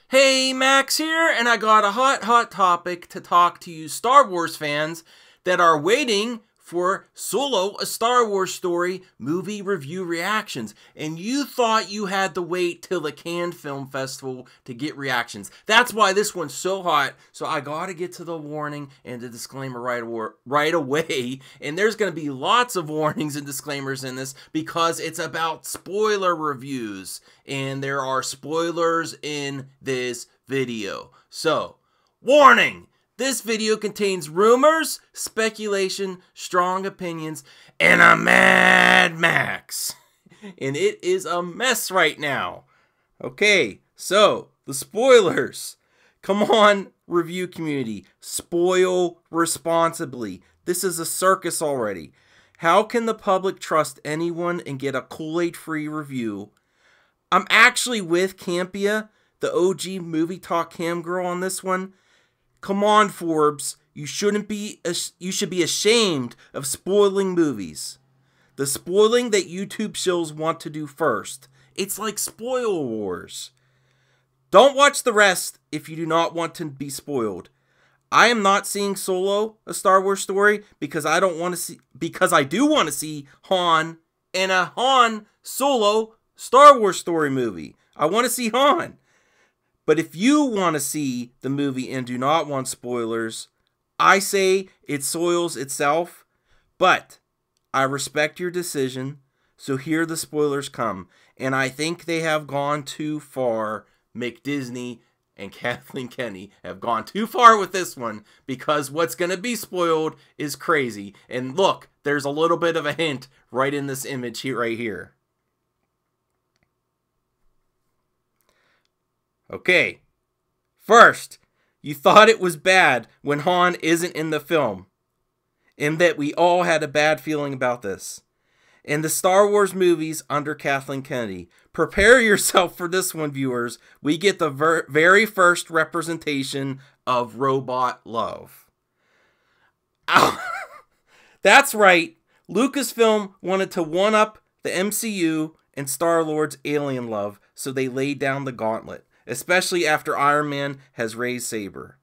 Hey, Max here, and I got a hot topic to talk to you Star Wars fans that are waiting for Solo, a Star Wars story movie review reactions. And you thought you had to wait till the Cannes Film Festival to get reactions. That's why this one's so hot. So I gotta get to the warning and the disclaimer right away. And there's gonna be lots of warnings and disclaimers in this because it's about spoiler reviews. And there are spoilers in this video. So, warning! This video contains rumors, speculation, strong opinions, and a Mad Max. And it is a mess right now. Okay, so, the spoilers. Come on, review community. Spoil responsibly. This is a circus already. How can the public trust anyone and get a Kool-Aid free review? I'm actually with Campia, the OG Movie Talk cam girl on this one. Come on, Forbes. You should be ashamed of spoiling movies. The spoiling that YouTube shills want to do first. It's like spoil wars. Don't watch the rest if you do not want to be spoiled. I am not seeing Solo, a Star Wars story, because I do want to see Han and a Han Solo Star Wars story movie. I want to see Han. But if you want to see the movie and do not want spoilers, I say it soils itself. But I respect your decision, so here the spoilers come. And I think they have gone too far. McDisney and Kathleen Kennedy have gone too far with this one because what's going to be spoiled is crazy. And look, there's a little bit of a hint right in this image here, right here. Okay, first, you thought it was bad when Han isn't in the film, and that we all had a bad feeling about this. In the Star Wars movies under Kathleen Kennedy, prepare yourself for this one, viewers. We get the very first representation of robot love. Ow. That's right, Lucasfilm wanted to one-up the MCU and Star-Lord's alien love, so they laid down the gauntlet. Especially after Iron Man has raised Saber.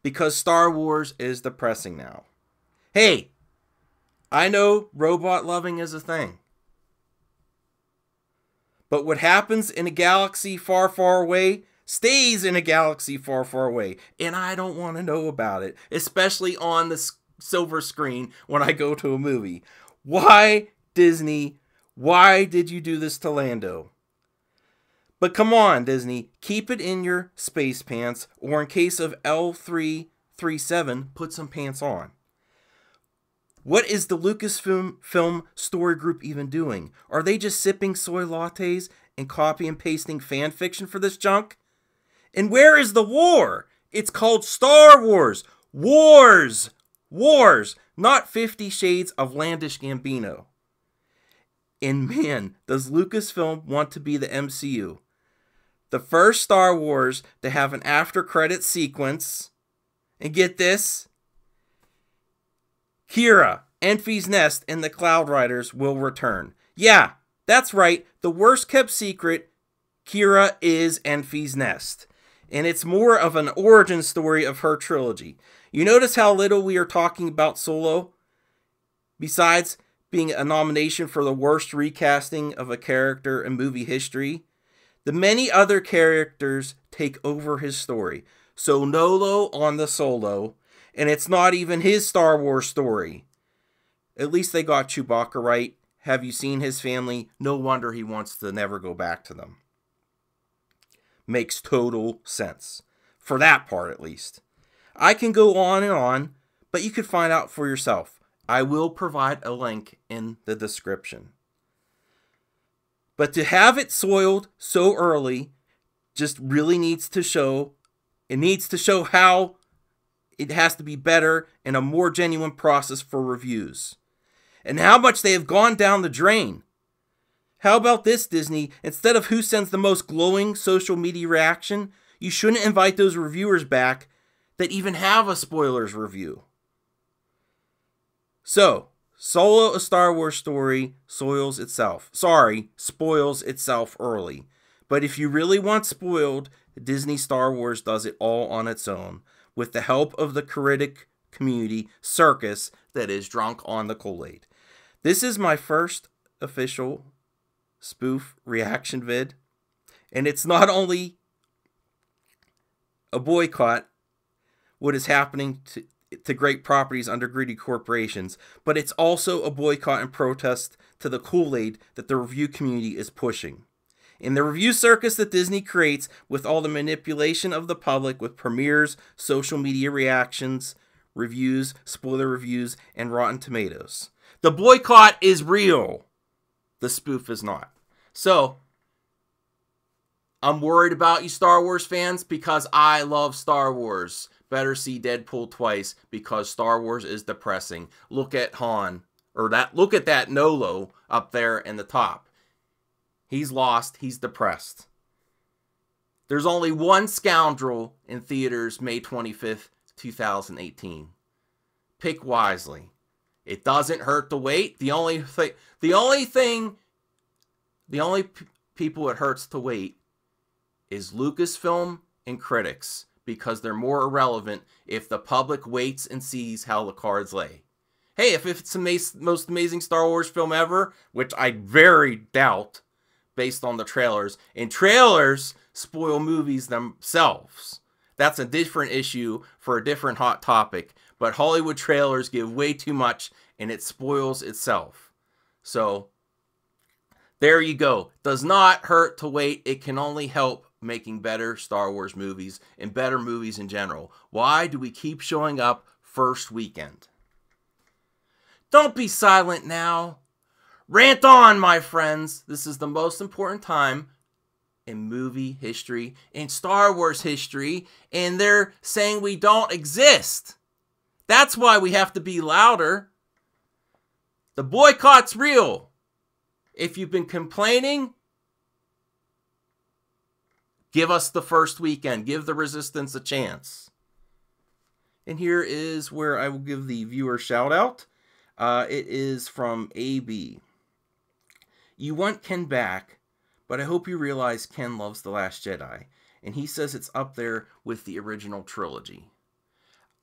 Because Star Wars is depressing now. Hey, I know robot loving is a thing. But what happens in a galaxy far, far away stays in a galaxy far, far away. And I don't want to know about it. Especially on the silver screen when I go to a movie. Why, Disney? Why did you do this to Lando? But come on, Disney, keep it in your space pants, or in case of L337, put some pants on. What is the Lucasfilm story group even doing? Are they just sipping soy lattes and copy and pasting fan fiction for this junk? And where is the war? It's called Star Wars. Wars! Wars! Not 50 Shades of Landish Gambino. And man, does Lucasfilm want to be the MCU. The first Star Wars to have an after-credit sequence. And get this. Qi'ra, Enfy's Nest, and the Cloud Riders will return. Yeah, that's right. The worst-kept secret, Qi'ra is Enfy's Nest. And it's more of an origin story of her trilogy. You notice how little we are talking about Solo? Besides being a nomination for the worst recasting of a character in movie history, the many other characters take over his story. So Nolo on the Solo, and it's not even his Star Wars story. At least they got Chewbacca right. Have you seen his family? No wonder he wants to never go back to them. Makes total sense. For that part, at least. I can go on and on, but you can find out for yourself. I will provide a link in the description. But to have it soiled so early just really needs to show, it needs to show how it has to be better and a more genuine process for reviews. And how much they have gone down the drain. How about this, Disney? Instead of who sends the most glowing social media reaction, you shouldn't invite those reviewers back that even have a spoilers review. So, Solo, a Star Wars story, spoils itself early. But if you really want spoiled, Disney Star Wars does it all on its own, with the help of the critic community circus that is drunk on the Kool-Aid. This is my first official spoof reaction vid, and it's not only a boycott what is happening to great properties under greedy corporations, but it's also a boycott and protest to the Kool-Aid that the review community is pushing. In the review circus that Disney creates with all the manipulation of the public with premieres, social media reactions, reviews, spoiler reviews, and Rotten Tomatoes. The boycott is real. The spoof is not. So, I'm worried about you Star Wars fans because I love Star Wars. Better see Deadpool twice because Star Wars is depressing. Look at Han, look at that Nolo up there in the top. He's lost. He's depressed. There's only one scoundrel in theaters May 25th, 2018. Pick wisely. It doesn't hurt to wait. The only people it hurts to wait is Lucasfilm and critics, because they're more irrelevant if the public waits and sees how the cards lay. Hey, if it's the most amazing Star Wars film ever, which I very doubt, based on the trailers, and trailers spoil movies themselves. That's a different issue for a different hot topic, but Hollywood trailers give way too much and it spoils itself. So, there you go. Does not hurt to wait. It can only help making better Star Wars movies and better movies in general. Why do we keep showing up first weekend? Don't be silent now. Rant on, my friends. This is the most important time in movie history, in Star Wars history, and they're saying we don't exist. That's why we have to be louder. The boycott's real. If you've been complaining, give us the first weekend. Give the resistance a chance. And here is where I will give the viewer shout out. It is from AB. You want Ken back, but I hope you realize Ken loves The Last Jedi. And he says it's up there with the original trilogy.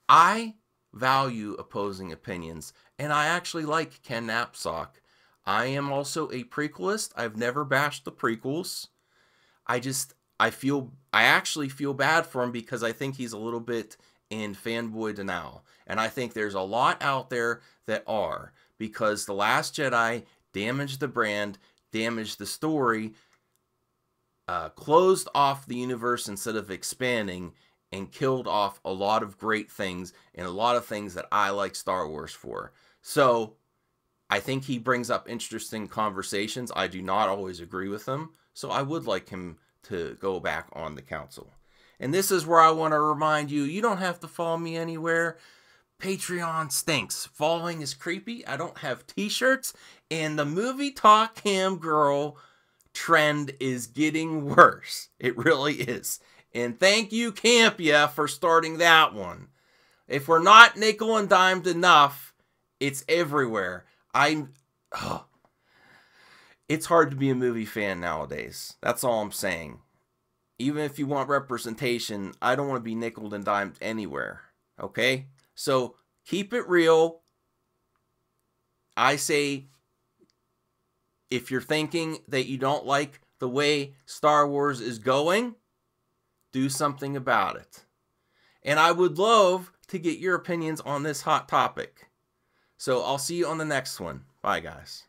I value opposing opinions, and I actually like Ken Knapsack. I am also a prequelist. I've never bashed the prequels. I actually feel bad for him because I think he's a little bit in fanboy denial. And I think there's a lot out there that are, because The Last Jedi damaged the brand, damaged the story, closed off the universe instead of expanding, and killed off a lot of great things and a lot of things that I like Star Wars for. So, I think he brings up interesting conversations. I do not always agree with him, so I would like him to go back on the council. And this is where I want to remind you, you don't have to follow me anywhere. Patreon stinks. Following is creepy. I don't have t-shirts. And the movie talk cam girl trend is getting worse. It really is. And thank you, Campia, for starting that one. If we're not nickel and dimed enough, it's everywhere. It's hard to be a movie fan nowadays. That's all I'm saying. Even if you want representation, I don't want to be nickel and dimed anywhere. Okay? So, keep it real. I say, if you're thinking that you don't like the way Star Wars is going, do something about it. And I would love to get your opinions on this hot topic. So, I'll see you on the next one. Bye, guys.